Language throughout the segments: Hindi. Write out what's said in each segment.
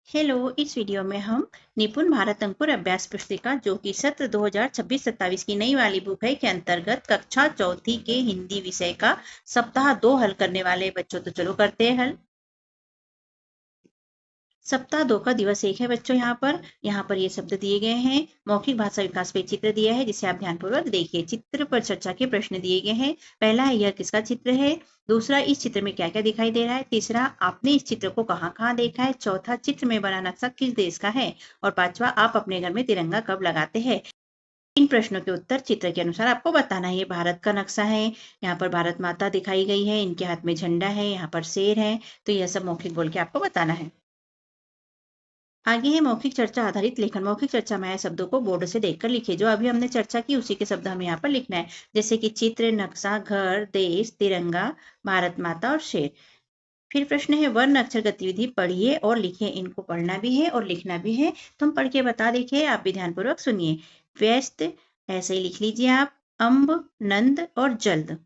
हेलो, इस वीडियो में हम निपुण भारत अंकुर अभ्यास पुस्तिका जो कि सत्र 2026-27 की नई वाली बुक है के अंतर्गत कक्षा चौथी के हिंदी विषय का सप्ताह 2 हल करने वाले बच्चों। तो चलो करते हैं हल। सप्ताह 2 का दिवस 1 है बच्चों। यहाँ पर ये शब्द दिए गए हैं। मौखिक भाषा विकास पे चित्र दिया है जिसे आप ध्यानपूर्वक देखिए। चित्र पर चर्चा के प्रश्न दिए गए हैं। पहला है यह किसका चित्र है। दूसरा, इस चित्र में क्या क्या दिखाई दे रहा है। तीसरा, आपने इस चित्र को कहाँ कहाँ देखा है। चौथा, चित्र में बना नक्शा किस देश का है। और पांचवा, आप अपने घर में तिरंगा कब लगाते हैं। इन प्रश्नों के उत्तर चित्र के अनुसार आपको बताना है। ये भारत का नक्शा है। यहाँ पर भारत माता दिखाई गई है, इनके हाथ में झंडा है, यहाँ पर शेर है। तो यह सब मौखिक बोल के आपको बताना है। आगे है मौखिक चर्चा आधारित लेखन। मौखिक चर्चा में आए शब्दों को बोर्ड से देखकर लिखिए। जो अभी हमने चर्चा की उसी के शब्द हमें यहाँ पर लिखना है। जैसे कि चित्र, नक्शा, घर, देश, तिरंगा, भारत माता और शेर। फिर प्रश्न है वर्ण अक्षर गतिविधि पढ़िए और लिखिए। इनको पढ़ना भी है और लिखना भी है। तो हम पढ़ के बता देखिए, आप भी ध्यानपूर्वक सुनिए। व्यस्त ऐसे ही लिख लीजिए आप। अम्ब, नंद और जल्द।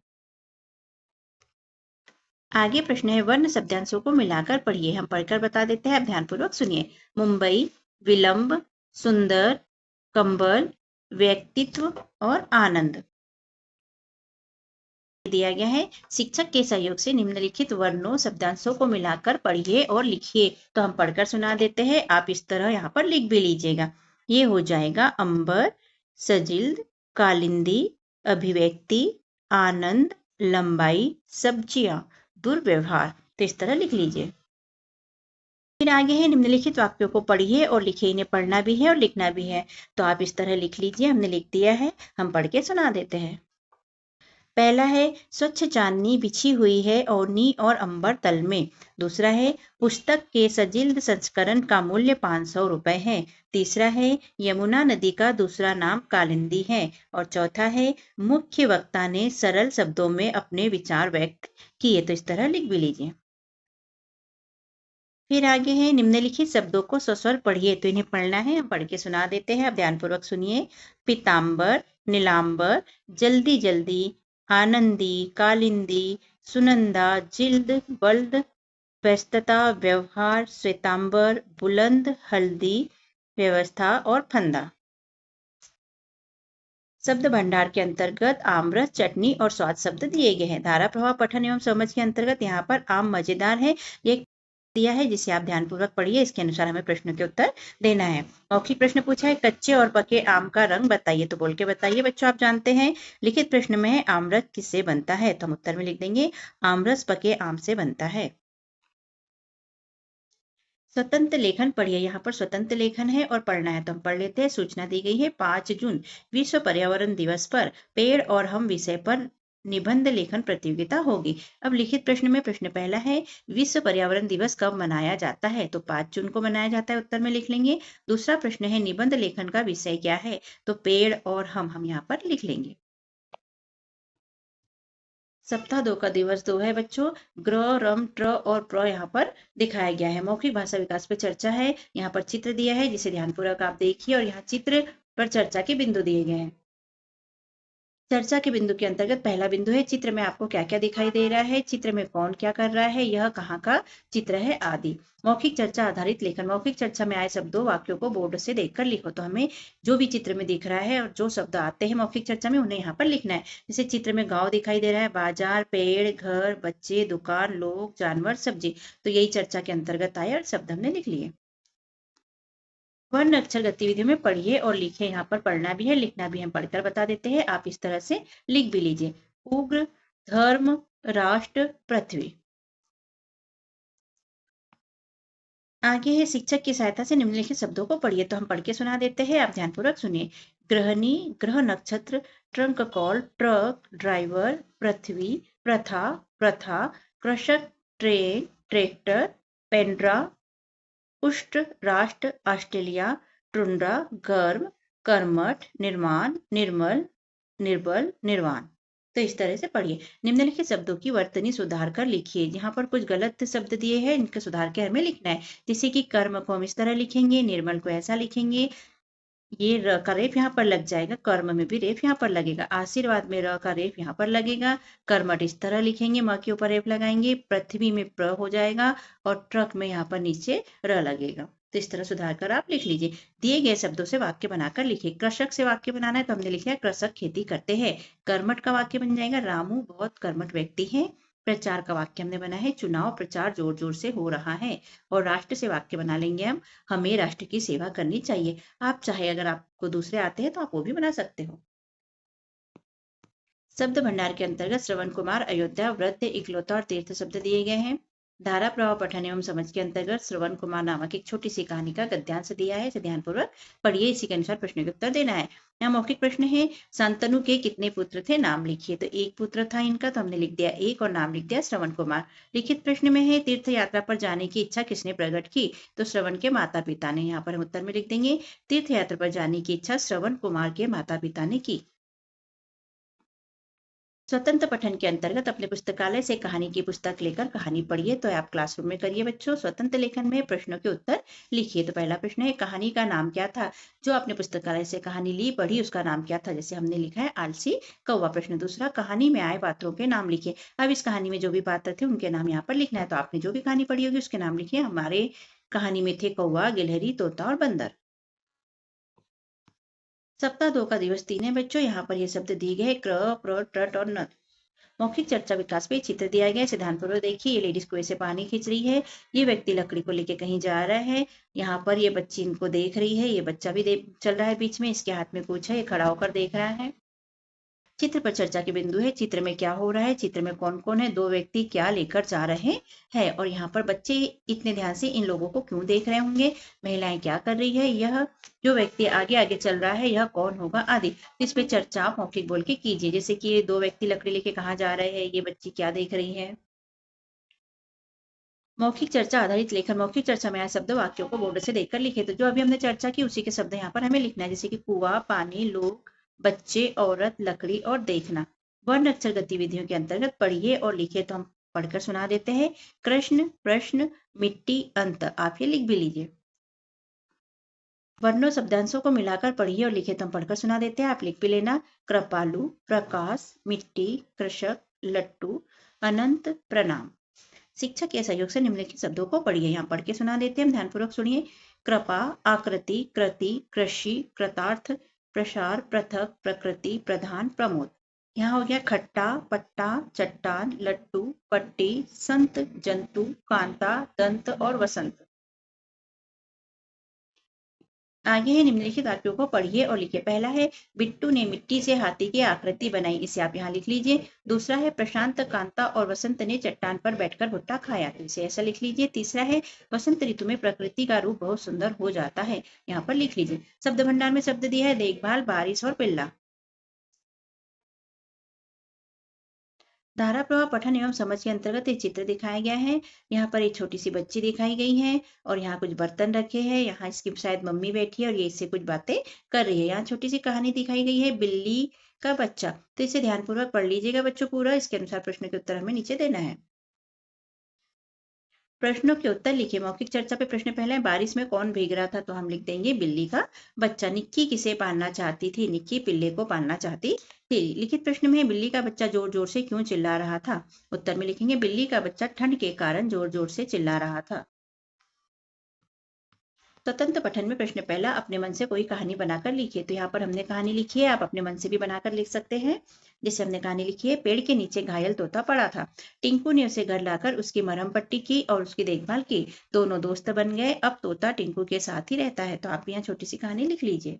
आगे प्रश्न है वर्ण शब्दांशों को मिलाकर पढ़िए। हम पढ़कर बता देते हैं, आप ध्यानपूर्वक सुनिए। मुंबई, विलंब, सुंदर, कंबल, व्यक्तित्व और आनंद दिया गया है। शिक्षक के सहयोग से निम्नलिखित वर्णों शब्दांशों को मिलाकर पढ़िए और लिखिए। तो हम पढ़कर सुना देते हैं, आप इस तरह यहाँ पर लिख भी लीजिएगा। ये हो जाएगा अंबर, सजिल्द, कालिंदी, अभिव्यक्ति, आनंद, लंबाई, सब्जियां, दुर्व्यवहार। तो इस तरह लिख लीजिए। फिर आगे है निम्नलिखित वाक्यों को पढ़िए और लिखिए। इन्हें पढ़ना भी है और लिखना भी है। तो आप इस तरह लिख लीजिए। हमने लिख दिया है, हम पढ़ के सुना देते हैं। पहला है स्वच्छ चांदनी बिछी हुई है ओढ़नी और अंबर तल में। दूसरा है पुस्तक के सजिल्द संस्करण का मूल्य 500 रुपए है। तीसरा है यमुना नदी का दूसरा नाम कालिंदी है। और चौथा है मुख्य वक्ता ने सरल शब्दों में अपने विचार व्यक्त किए। तो इस तरह लिख भी लीजिए। फिर आगे है निम्नलिखित शब्दों को सस्वर पढ़िए। तो इन्हें पढ़ना है, हम पढ़ के सुना देते हैं, आप ध्यानपूर्वक सुनिए। पीताम्बर, नीलांबर, जल्दी जल्दी, आनंदी, कालिंदी, सुनंदा, जिल्द, बल्द, व्यस्तता, व्यवहार, श्वेतांबर, बुलंद, हल्दी, व्यवस्था और फंदा। शब्द भंडार के अंतर्गत आमरस, चटनी और स्वाद शब्द दिए गए हैं। धारा प्रवाह पठन एवं समझ के अंतर्गत यहाँ पर आम मजेदार है, ये दिया है जिसे आप ध्यानपूर्वक पढ़िए। इसके अनुसार हमें प्रश्नों के उत्तर देना है। मौखिक प्रश्न पूछा है कच्चे और पके आम का रंग बताइए। तो बोल के बताइए बच्चों, आप जानते हैं। लिखित प्रश्न में है आमरस किससे बनता है। तो हम उत्तर में लिख देंगे आमरस पके आम से बनता है। स्वतंत्र लेखन पढ़िए। यहाँ पर स्वतंत्र लेखन है और पढ़ना है, तो हम पढ़ लेते हैं। सूचना दी गई है 5 जून विश्व पर्यावरण दिवस पर पेड़ और हम विषय पर निबंध लेखन प्रतियोगिता होगी। अब लिखित प्रश्न में प्रश्न पहला है विश्व पर्यावरण दिवस कब मनाया जाता है। तो 5 जून को मनाया जाता है, उत्तर में लिख लेंगे। दूसरा प्रश्न है निबंध लेखन का विषय क्या है। तो पेड़ और हम यहाँ पर लिख लेंगे। सप्ताह 2 का दिवस 2 है बच्चों। ग्र, रम, ट्र और प्र यहाँ पर दिखाया गया है। मौखिक भाषा विकास पे चर्चा है। यहाँ पर चित्र दिया है जिसे ध्यानपूर्वक आप देखिए और यहाँ चित्र पर चर्चा के बिंदु दिए गए हैं। चर्चा के बिंदु के अंतर्गत पहला बिंदु है चित्र में आपको क्या क्या दिखाई दे रहा है, चित्र में कौन क्या कर रहा है, यह कहाँ का चित्र है आदि। मौखिक चर्चा आधारित लेखन। मौखिक चर्चा में आए शब्दों वाक्यों को बोर्ड से देखकर लिखो। तो हमें जो भी चित्र में दिख रहा है और जो शब्द आते हैं मौखिक चर्चा में उन्हें यहाँ पर लिखना है। जैसे चित्र में गाँव दिखाई दे रहा है, बाजार, पेड़, घर, बच्चे, दुकान, लोग, जानवर, सब्जी। तो यही चर्चा के अंतर्गत आए और शब्द हमने लिख लिए। वर्ण अक्षर गतिविधियों में पढ़िए और लिखिए। यहाँ पर पढ़ना भी है, लिखना भी है। हम पढ़कर बता देते हैं, आप इस तरह से लिख भी लीजिए। उग्र, धर्म, राष्ट्र, पृथ्वी। आगे है शिक्षक की सहायता से निम्नलिखित शब्दों को पढ़िए। तो हम पढ़ के सुना देते हैं, आप ध्यानपूर्वक सुनिए। गृहिणी, ग्रह नक्षत्र, ट्रंक कॉल, ट्रक, ड्राइवर, पृथ्वी, प्रथा, प्रथा, कृषक, ट्रेन, ट्रैक्टर, पेंड्रा, पुष्ट, राष्ट्र, ऑस्ट्रेलिया, टुंड्रा, गर्म, कर्मठ, निर्माण, निर्मल, निर्बल, निर्वाण। तो इस तरह से पढ़िए। निम्नलिखित शब्दों की वर्तनी सुधार कर लिखिए। यहाँ पर कुछ गलत शब्द दिए हैं, इनके सुधार के हमें लिखना है। जैसे कि कर्म को हम इस तरह लिखेंगे, निर्मल को ऐसा लिखेंगे, ये र का रेफ यहाँ पर लग जाएगा, कर्म में भी रेफ यहाँ पर लगेगा, आशीर्वाद में र का रेफ यहाँ पर लगेगा, कर्मठ इस तरह लिखेंगे, म के ऊपर रेफ लगाएंगे, पृथ्वी में प्र हो जाएगा और ट्रक में यहाँ पर नीचे र लगेगा। तो इस तरह सुधार कर आप लिख लीजिए। दिए गए शब्दों से वाक्य बनाकर लिखिए। कृषक से वाक्य बनाना है तो हमने लिखा है कृषक खेती करते हैं। कर्मठ का वाक्य बन जाएगा रामू बहुत कर्मठ व्यक्ति है। प्रचार का वाक्य हमने बना है चुनाव प्रचार जोर जोर से हो रहा है। और राष्ट्र से वाक्य बना लेंगे हम, हमें राष्ट्र की सेवा करनी चाहिए। आप चाहे अगर आपको दूसरे आते हैं तो आप वो भी बना सकते हो। शब्द भंडार के अंतर्गत श्रवण कुमार, अयोध्या, वृद्ध, इकलौता और तीर्थ शब्द दिए गए हैं। धारा प्रवाह पठन एवं समझ के अंतर्गत श्रवण कुमार नामक एक छोटी सी कहानी का गद्यांश दिया है, इसे ध्यानपूर्वक पढ़िए, इसी के अनुसार प्रश्न के उत्तर देना है। यहाँ मौखिक प्रश्न है, शांतनु के कितने पुत्र थे, नाम लिखिए। तो एक पुत्र था इनका, तो हमने लिख दिया एक और नाम लिख दिया श्रवण कुमार। लिखित प्रश्न में है, तीर्थ यात्रा पर जाने की इच्छा किसने प्रकट की, तो श्रवण के माता पिता ने। यहाँ पर हम उत्तर में लिख देंगे तीर्थ यात्रा पर जाने की इच्छा श्रवण कुमार के माता पिता ने की। स्वतंत्र पठन के अंतर्गत अपने पुस्तकालय से कहानी की पुस्तक लेकर कहानी पढ़िए। तो आप क्लासरूम में करिए बच्चों। स्वतंत्र लेखन में प्रश्नों के उत्तर लिखिए। तो पहला प्रश्न है, कहानी का नाम क्या था। जो आपने पुस्तकालय से कहानी ली पढ़ी उसका नाम क्या था, जैसे हमने लिखा है आलसी कौवा। प्रश्न दूसरा, कहानी में आए पात्रों के नाम लिखिए। अब इस कहानी में जो भी पात्र थे उनके नाम यहाँ पर लिखना है। तो आपने जो भी कहानी पढ़ी होगी उसके नाम लिखिए। हमारे कहानी में थे कौवा, गिलहरी, तोता और बंदर। सप्ताह 2 का दिवस 3 है बच्चों। यहाँ पर ये शब्द दिए गए क्र, प्र, ट्रट और न। मौखिक चर्चा विकास पे चित्र दिया गया है, इसे ध्यानपूर्वक देखिए। ये लेडीज कुएं से पानी खींच रही है, ये व्यक्ति लकड़ी को लेके कहीं जा रहा है। यहाँ पर ये बच्ची इनको देख रही है, ये बच्चा भी चल रहा है बीच में, इसके हाथ में कुछ है, ये खड़ा होकर देख रहा है। चित्र पर चर्चा के बिंदु है, चित्र में क्या हो रहा है, चित्र में कौन कौन है, दो व्यक्ति क्या लेकर जा रहे हैं, और यहाँ पर बच्चे इतने ध्यान से इन लोगों को क्यों देख रहे होंगे, महिलाएं क्या कर रही है, यह जो व्यक्ति आगे आगे चल रहा है यह कौन होगा आदि। इस पे चर्चा आप मौखिक बोल के कीजिए। जैसे कि ये दो व्यक्ति लकड़ी लेके कहाँ जा रहे हैं, ये बच्ची क्या देख रही है। मौखिक चर्चा आधारित लेखन, मौखिक चर्चा में आए शब्द वाक्यों को बोर्ड से देखकर लिखे। तो जो अभी हमने चर्चा की उसी के शब्द यहाँ पर हमें लिखना है, जैसे कि कुआं, पानी, लोग, बच्चे, औरत, लकड़ी और देखना। वर्ण अक्षर गतिविधियों के अंतर्गत पढ़िए और लिखिए। तो हम पढ़कर सुना देते हैं। कृष्ण, प्रश्न, मिट्टी, अंत। आप ये लिख भी लीजिए। वर्णों शब्दांशों को मिलाकर पढ़िए और लिखिए। तो हम पढ़कर सुना देते हैं, आप लिख भी लेना। कृपालु, प्रकाश, मिट्टी, कृषक, लट्टू, अनंत, प्रणाम। शिक्षक के सहयोग से निम्नलिखित शब्दों को पढ़िए। यहाँ पढ़ के सुना देते हैं, ध्यानपूर्वक सुनिए। कृपा, आकृति, कृति, कृषि, कृतार्थ, प्रसार, पृथक, प्रकृति, प्रधान, प्रमोद। यहाँ हो गया खट्टा, पट्टा, चट्टान, लट्टू, पट्टी, संत, जंतु, कांता, दंत और वसंत। आगे है, निम्नलिखित वाक्यों को पढ़िए और लिखिए। पहला है, बिट्टू ने मिट्टी से हाथी की आकृति बनाई, इसे आप यहाँ लिख लीजिए। दूसरा है, प्रशांत, कांता और वसंत ने चट्टान पर बैठकर भुट्टा खाया, तो इसे ऐसा लिख लीजिए। तीसरा है, वसंत ऋतु में प्रकृति का रूप बहुत सुंदर हो जाता है, यहाँ पर लिख लीजिए। शब्द भंडार में शब्द दिया है, देखभाल, बारिश और पिल्ला। धारा प्रवाह पठन एवं समझ के अंतर्गत एक चित्र दिखाया गया है। यहाँ पर एक छोटी सी बच्ची दिखाई गई है और यहाँ कुछ बर्तन रखे हैं। यहाँ इसकी शायद मम्मी बैठी है और ये इससे कुछ बातें कर रही है। यहाँ छोटी सी कहानी दिखाई गई है, बिल्ली का बच्चा। तो इसे ध्यानपूर्वक पढ़ लीजिएगा बच्चों पूरा, इसके अनुसार प्रश्न के उत्तर हमें नीचे देना है। प्रश्नों के उत्तर लिखिए। मौखिक चर्चा पे प्रश्न पहला है, बारिश में कौन भीग रहा था, तो हम लिख देंगे बिल्ली का बच्चा। निक्की किसे पालना चाहती थी, निक्की पिल्ले को पालना चाहती थी। लिखित प्रश्न में है, बिल्ली का बच्चा जोर जोर से क्यों चिल्ला रहा था। उत्तर में लिखेंगे, बिल्ली का बच्चा ठंड के कारण जोर जोर से चिल्ला रहा था। स्वतंत्र पठन में प्रश्न पहला, अपने मन से कोई कहानी बनाकर लिखिए। तो यहाँ पर हमने कहानी लिखी है, आप अपने मन से भी बनाकर लिख सकते हैं। जैसे हमने कहानी लिखी है, पेड़ के नीचे घायल तोता पड़ा था, टिंकू ने उसे घर लाकर उसकी मरहम पट्टी की और उसकी देखभाल की, दोनों दोस्त बन गए, अब तोता टिंकू के साथ ही रहता है। तो आप यहाँ छोटी सी कहानी लिख लीजिए।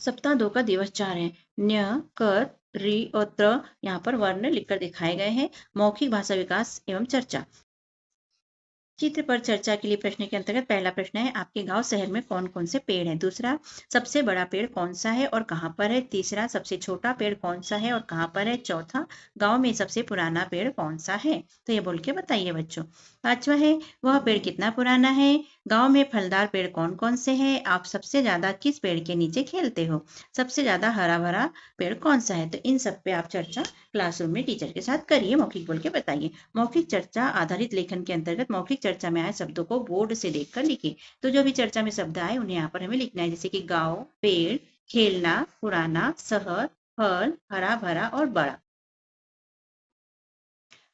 सप्ताह 2 का दिवस 4 है। न्य, क, रि और त्र यहाँ पर वर्ण लिखकर दिखाए गए हैं। मौखिक भाषा विकास एवं चर्चा। चित्र पर चर्चा के लिए प्रश्न के अंतर्गत पहला प्रश्न है, आपके गांव शहर में कौन कौन से पेड़ हैं। दूसरा, सबसे बड़ा पेड़ कौन सा है और कहां पर है। तीसरा, सबसे छोटा पेड़ कौन सा है और कहां पर है। चौथा, गांव में सबसे पुराना पेड़ कौन सा है। तो ये बोल के बताइए बच्चों। पांचवा है वह पेड़ कितना पुराना है। गांव में फलदार पेड़ कौन कौन से हैं। आप सबसे ज्यादा किस पेड़ के नीचे खेलते हो। सबसे ज्यादा हरा भरा पेड़ कौन सा है। तो इन सब पे आप चर्चा क्लासरूम में टीचर के साथ करिए, मौखिक बोल के बताइए। मौखिक चर्चा आधारित लेखन के अंतर्गत मौखिक चर्चा में आए शब्दों को बोर्ड से देखकर लिखिए। तो जो भी चर्चा में शब्द आए उन्हें यहाँ पर हमें लिखना है, जैसे कि गाँव, पेड़, खेलना, पुराना, शहर, फल, हरा भरा और बड़ा।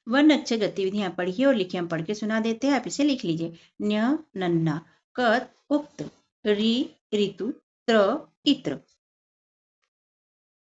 वर्ण अक्षर गतिविधियां पढ़िए और लिखिए। हम पढ़ के सुना देते हैं, आप इसे लिख लीजिए। न्य नन्ना, कत उक्त, री ऋतु, त्र इत्र।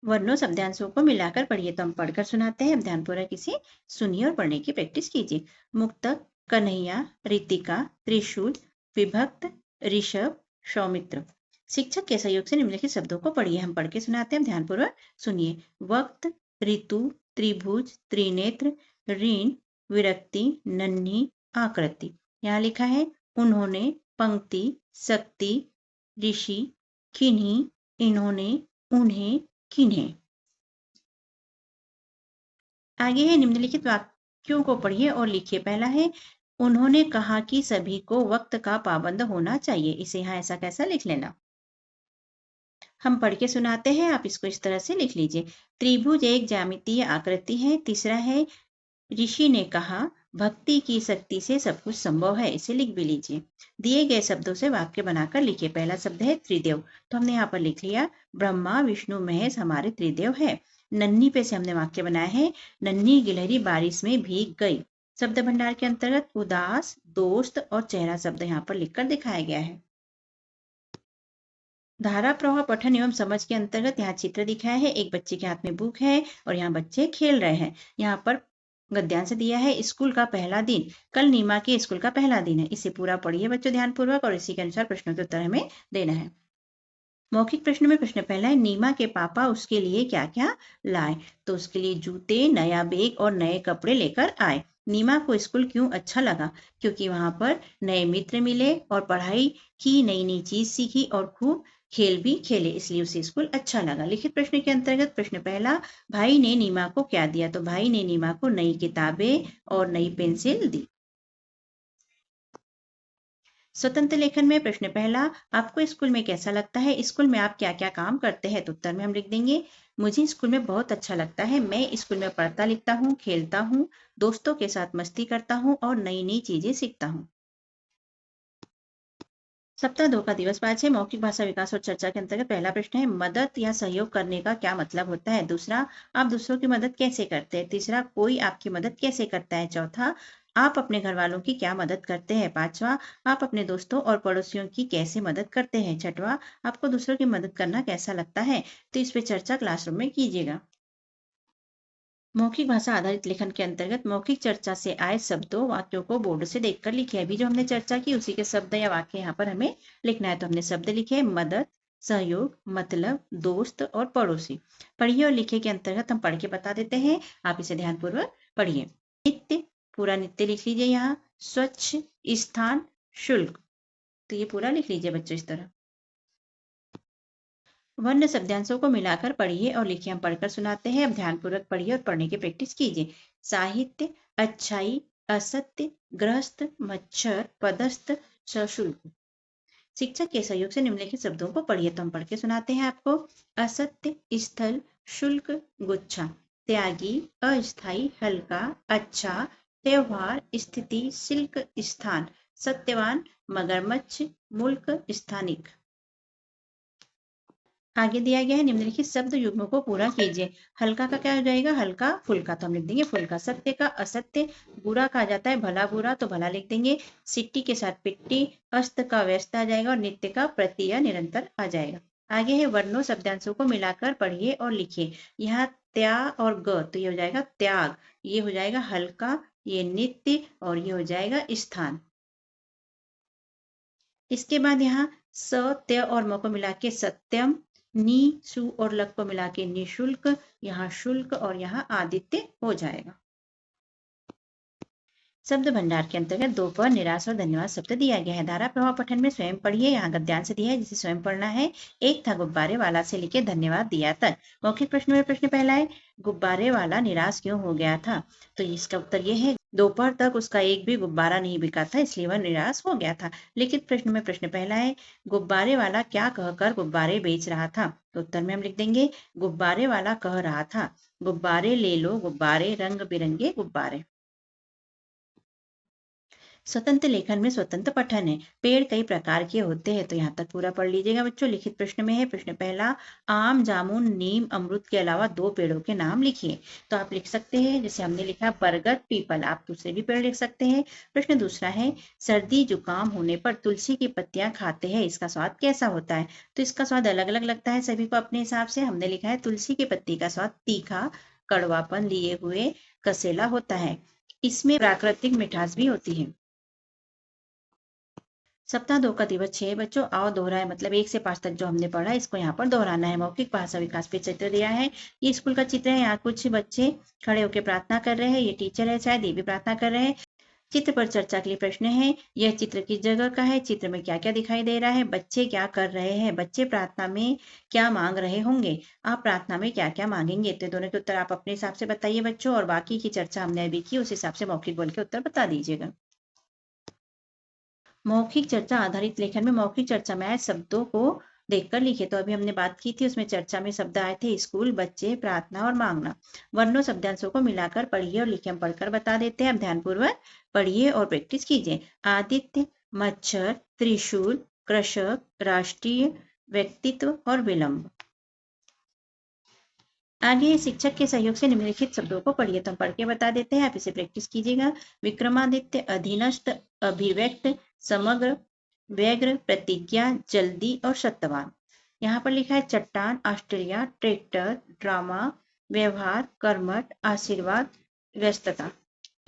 वर्णों शब्दांशों को मिलाकर पढ़िए। तो हम पढ़कर सुनाते हैं, ध्यानपूर्वक इसे सुनिए और पढ़ने की प्रैक्टिस कीजिए। मुक्तक, कन्हैया, रितिका, त्रिशूल, विभक्त, ऋषभ, सौमित्र। शिक्षक के सहयोग से निम्नलिखित शब्दों को पढ़िए। हम पढ़ के सुनाते हैं, ध्यानपूर्वक सुनिए। वक्त, ऋतु, त्रिभुज, त्रिनेत्र, ऋण, विरक्ति, नन्ही, आकृति। यहाँ लिखा है उन्होंने, पंक्ति, शक्ति, ऋषि, किन्हीं, इन्होंने, उन्हें, किन्हें। आगे है निम्नलिखित वाक्यों को पढ़िए और लिखिए। पहला है उन्होंने कहा कि सभी को वक्त का पाबंद होना चाहिए। इसे यहाँ ऐसा कैसा लिख लेना। हम पढ़ के सुनाते हैं, आप इसको इस तरह से लिख लीजिए। त्रिभुज एक ज्यामितीय आकृति है। तीसरा है ऋषि ने कहा भक्ति की शक्ति से सब कुछ संभव है। इसे लिख भी लीजिए। दिए गए शब्दों से वाक्य बनाकर लिखिए। पहला शब्द है त्रिदेव, तो हमने यहाँ पर लिख लिया ब्रह्मा विष्णु महेश हमारे त्रिदेव है। नन्ही पे से हमने वाक्य बनाया है नन्ही गिलहरी बारिश में भीग गई। शब्द भंडार के अंतर्गत उदास, दोस्त और चेहरा शब्द यहाँ पर लिखकर दिखाया गया है। धारा प्रवाह पठन एवं समझ के अंतर्गत यहाँ चित्र दिखाया है। एक बच्चे के हाथ में बुक है और यहाँ बच्चे खेल रहे हैं। यहाँ पर गद्यांश दिया है स्कूल का पहला दिन। कल नीमा के स्कूल का पहला दिन है। इसे पूरा पढ़िए बच्चों ध्यानपूर्वक और इसी के अनुसार प्रश्नों के उत्तर हमें देना है। मौखिक प्रश्न में प्रश्न पहला है नीमा के पापा उसके लिए क्या क्या लाए। तो उसके लिए जूते, नया बैग और नए कपड़े लेकर आए। नीमा को स्कूल क्यों अच्छा लगा। क्योंकि वहां पर नए मित्र मिले और पढ़ाई की, नई नई चीज सीखी और खूब खेल भी खेले, इसलिए उसे स्कूल अच्छा लगा। लिखित प्रश्न के अंतर्गत प्रश्न पहला भाई ने नीमा को क्या दिया। तो भाई ने नीमा को नई किताबें और नई पेंसिल दी। स्वतंत्र लेखन में प्रश्न पहला आपको स्कूल में कैसा लगता है। स्कूल में आप क्या क्या काम करते हैं। तो उत्तर में हम लिख देंगे मुझे स्कूल में बहुत अच्छा लगता है। मैं स्कूल में पढ़ता लिखता हूँ, खेलता हूँ, दोस्तों के साथ मस्ती करता हूँ और नई नई चीजें सीखता हूँ। सप्ताह 2 का दिवस 5 है। मौखिक भाषा विकास और चर्चा के अंतर्गत पहला प्रश्न है मदद या सहयोग करने का क्या मतलब होता है। दूसरा आप दूसरों की मदद कैसे करते हैं। तीसरा कोई आपकी मदद कैसे करता है। चौथा आप अपने घर वालों की क्या मदद करते हैं। पांचवा आप अपने दोस्तों और पड़ोसियों की कैसे मदद करते हैं। छठवा आपको दूसरों की मदद करना कैसा लगता है। तो इस पे चर्चा क्लासरूम में कीजिएगा। मौखिक भाषा आधारित लेखन के अंतर्गत मौखिक चर्चा से आए शब्दों वाक्यों को बोर्ड से देखकर लिखे। अभी जो हमने चर्चा की उसी के शब्द या वाक्य यहाँ पर हमें लिखना है। तो हमने शब्द लिखे मदद, सहयोग, मतलब, दोस्त और पड़ोसी। पढ़िए और लिखे के अंतर्गत हम पढ़ के बता देते हैं, आप इसे ध्यानपूर्वक पढ़िए। नित्य, पूरा नित्य लिख लीजिए। यहाँ स्वच्छ, स्थान, शुल्क, तो ये पूरा लिख लीजिए बच्चों इस तरह। वर्ण शब्दांशों को मिलाकर पढ़िए और लिखिए। हम पढ़कर सुनाते हैं, अब ध्यानपूर्वक पढ़िए और पढ़ने की प्रैक्टिस कीजिए। साहित्य, अच्छाई, असत्य, ग्रस्त, मच्छर, पदस्थ, सशुल्क। शिक्षक के सहयोग से निम्नलिखित शब्दों को पढ़िए। तो हम पढ़ के सुनाते हैं आपको। असत्य, स्थल, शुल्क, गुच्छा। त्यागी, अस्थाई, हल्का, अच्छा, त्योहार, स्थिति, सिल्क, स्थान। सत्यवान, मगरमच्छ, मुल्क, स्थानिक। आगे दिया गया है निम्नलिखित शब्द युग्मों को पूरा कीजिए। हल्का का क्या हो जाएगा, हल्का फुल्का, तो हम लिख देंगे फुल्का। सत्य का असत्य, बुरा कहा जाता है भला बुरा, तो भला लिख देंगे। सिट्टी के साथ पिट्टी, अस्त का व्यस्त आ जाएगा और नित्य का प्रति या निरंतर आ जाएगा। आगे है वर्णों शब्दांशों को मिलाकर पढ़िए और लिखिए। यहाँ त्या और ग, तो ये हो जाएगा त्याग, ये हो जाएगा हल्का, ये नित्य और ये हो जाएगा स्थान। इसके बाद यहाँ स, त्य और म को मिला के सत्यम, नी, सु और लक को मिला के निशुल्क, यहाँ शुल्क और यहाँ आदित्य हो जाएगा। शब्द भंडार के अंतर्गत दो पर निराश और धन्यवाद शब्द दिया गया है। धारा प्रवाह पठन में स्वयं पढ़िए, यहाँ गद्यांश दिया है जिसे स्वयं पढ़ना है। एक था गुब्बारे वाला से लेके धन्यवाद दिया तक। मौखिक प्रश्न में प्रश्न पहला है, गुब्बारे वाला निराश क्यों हो गया था? तो इसका उत्तर यह है, दोपहर तक उसका एक भी गुब्बारा नहीं बिका था, इसलिए वह निराश हो गया था। लिखित प्रश्न में प्रश्न पहला है, गुब्बारे वाला क्या कहकर गुब्बारे बेच रहा था? तो उत्तर में हम लिख देंगे, गुब्बारे वाला कह रहा था, गुब्बारे ले लो गुब्बारे, रंग बिरंगे गुब्बारे। स्वतंत्र लेखन में स्वतंत्र पठन है। पेड़ कई प्रकार के होते हैं, तो यहाँ तक पूरा पढ़ लीजिएगा बच्चों। लिखित प्रश्न में है प्रश्न पहला, आम, जामुन, नीम, अमरूद के अलावा दो पेड़ों के नाम लिखिए। तो आप लिख सकते हैं, जैसे हमने लिखा बरगद, पीपल, आप दूसरे भी पेड़ लिख सकते हैं। प्रश्न दूसरा है, सर्दी जुकाम होने पर तुलसी की पत्तियां खाते हैं, इसका स्वाद कैसा होता है? तो इसका स्वाद अलग अलग लगता है सभी को अपने हिसाब से। हमने लिखा है तुलसी की पत्ती का स्वाद तीखा, कड़वापन लिए हुए कसेला होता है। इसमें प्राकृतिक मिठास भी होती है। सप्ताह 2 का दिवस 6 बच्चों, आओ दोहराए, मतलब 1 से 5 तक जो हमने पढ़ा इसको यहाँ पर दोहराना है। मौखिक भाषा विकास पे चित्र दिया है, ये स्कूल का चित्र है। यहाँ कुछ बच्चे खड़े होकर प्रार्थना कर रहे हैं, ये टीचर है शायद, ये भी प्रार्थना कर रहे हैं। चित्र पर चर्चा के लिए प्रश्न है, यह चित्र किस जगह का है? चित्र में क्या क्या दिखाई दे रहा है? बच्चे क्या कर रहे हैं? बच्चे प्रार्थना में क्या मांग रहे होंगे? आप प्रार्थना में क्या क्या मांगेंगे? तो दोनों के उत्तर आप अपने हिसाब से बताइए बच्चों, और बाकी की चर्चा हमने अभी की, उस हिसाब से मौखिक बोल के उत्तर बता दीजिएगा। मौखिक चर्चा आधारित लेखन में मौखिक चर्चा में आए शब्दों को देखकर लिखे। तो अभी हमने बात की थी, उसमें चर्चा में शब्द आए थे स्कूल, बच्चे, प्रार्थना और मांगना। वर्णों शब्दांशों को मिलाकर पढ़िए और लिखिए। हम पढ़कर बता देते हैं, अब ध्यानपूर्वक पढ़िए और प्रैक्टिस कीजिए। आदित्य, मच्छर, त्रिशूल, कृषक, राष्ट्रीय, व्यक्तित्व और विलंब। आगे शिक्षक के सहयोग से निम्नलिखित शब्दों को पढ़िए। तो हम पढ़ के बता देते हैं, आप इसे प्रैक्टिस कीजिएगा। विक्रमादित्य, अधीनस्थ, अभिव्यक्त, समग्र, व्यग्र, प्रतिज्ञा, जल्दी और सत्यवान। यहाँ पर लिखा है चट्टान, ऑस्ट्रेलिया, ट्रैक्टर, ड्रामा, व्यवहार, कर्मठ, आशीर्वाद, व्यस्तता।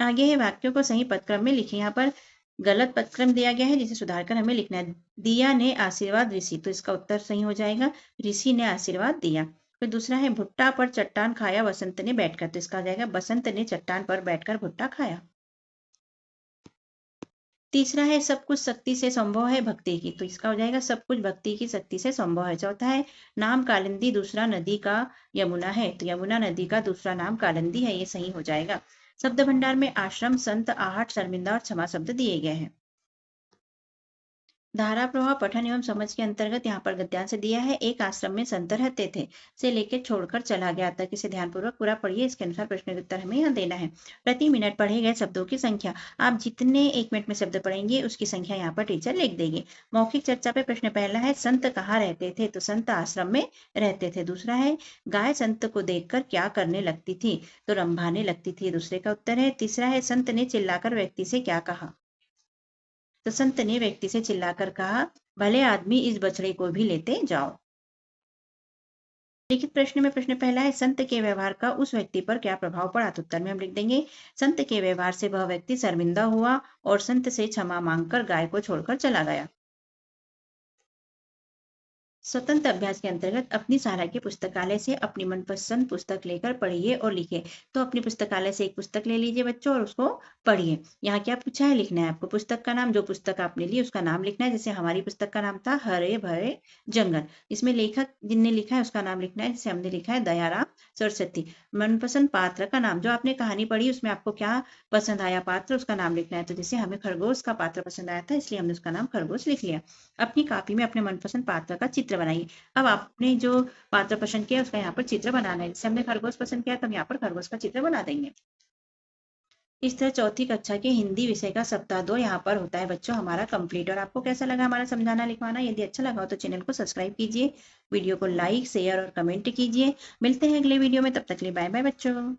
आगे है वाक्यों को सही पदक्रम में लिखिए। यहाँ पर गलत पदक्रम दिया गया है, जिसे सुधार कर हमें लिखना है। दिया ने आशीर्वाद ऋषि, तो इसका उत्तर सही हो जाएगा, ऋषि ने आशीर्वाद दिया। फिर दूसरा है भुट्टा पर चट्टान खाया बसंत ने बैठकर, तो इसका हो जाएगा बसंत ने चट्टान पर बैठकर भुट्टा खाया। तीसरा है सब कुछ शक्ति से संभव है भक्ति की, तो इसका हो जाएगा सब कुछ भक्ति की शक्ति से संभव है। चौथा है नाम कालिंदी, दूसरा नदी का यमुना है, तो यमुना नदी का दूसरा नाम कालिंदी है, ये सही हो जाएगा। शब्द भंडार में आश्रम, संत, आहट, शर्मिंदा और क्षमा शब्द दिए गए हैं। धारा प्रवाह पठन एवं समझ के अंतर्गत यहाँ पर गद्यांश दिया है, एक आश्रम में संत रहते थे, से लेकर छोड़कर चला गया तक। इसे ध्यानपूर्वक पूरा पढ़िए, इसके अनुसार प्रश्न उत्तर हमें यहाँ देना है। प्रति मिनट पढ़े गए शब्दों की संख्या, आप जितने 1 मिनट में शब्द पढ़ेंगे उसकी संख्या यहाँ पर टीचर लिख देंगे। मौखिक चर्चा पे प्रश्न पहला है, संत कहाँ रहते थे? तो संत आश्रम में रहते थे। दूसरा है, गाय संत को देखकर क्या करने लगती थी? तो रंभाने लगती थी, दूसरे का उत्तर है। तीसरा है, संत ने चिल्लाकर व्यक्ति से क्या कहा? तो संत ने व्यक्ति से चिल्लाकर कहा, भले आदमी इस बछड़े को भी लेते जाओ। लिखित प्रश्न में प्रश्न पहला है, संत के व्यवहार का उस व्यक्ति पर क्या प्रभाव पड़ा? तो उत्तर में हम लिख देंगे, संत के व्यवहार से वह व्यक्ति शर्मिंदा हुआ और संत से क्षमा मांगकर गाय को छोड़कर चला गया। स्वतंत्र अभ्यास के अंतर्गत अपनी सहारा के पुस्तकालय से अपनी मनपसंद पुस्तक लेकर पढ़िए और लिखिए। तो अपनी पुस्तकालय से एक पुस्तक ले लीजिए बच्चों और उसको पढ़िए। यहाँ क्या पूछा है, लिखना है आपको पुस्तक का नाम, जो पुस्तक आपने ली उसका नाम लिखना है। जैसे हमारी पुस्तक का नाम था हरे भरे जंगल, इसमें लेखक जिनने लिखा है उसका नाम लिखना है। जैसे हमने लिखा है दयाराम सरस्वती। मनपसंद पात्र का नाम, जो आपने कहानी पढ़ी उसमें आपको क्या पसंद आया पात्र, उसका नाम लिखना है। तो जैसे हमें खरगोश का पात्र पसंद आया था, इसलिए हमने उसका नाम खरगोश लिख लिया। अपनी कॉपी में अपने मनपसंद पात्र का चित्र बनाइए। अब आपने जो पात्र पसंद किया उसका यहाँ पर चित्र बनाना है। जैसे हमने खरगोश पसंद किया तो हम यहाँ पर खरगोश का चित्र बना देंगे। इस तरह चौथी कक्षा के हिंदी विषय का सप्ताह 2 यहाँ पर होता है बच्चों हमारा कंप्लीट। और आपको कैसा लगा हमारा समझाना लिखवाना? यदि अच्छा लगा हो तो चैनल को सब्सक्राइब कीजिए, वीडियो को लाइक, शेयर और कमेंट कीजिए। मिलते हैं अगले वीडियो में, तब तक के लिए बाय बाय बच्चों।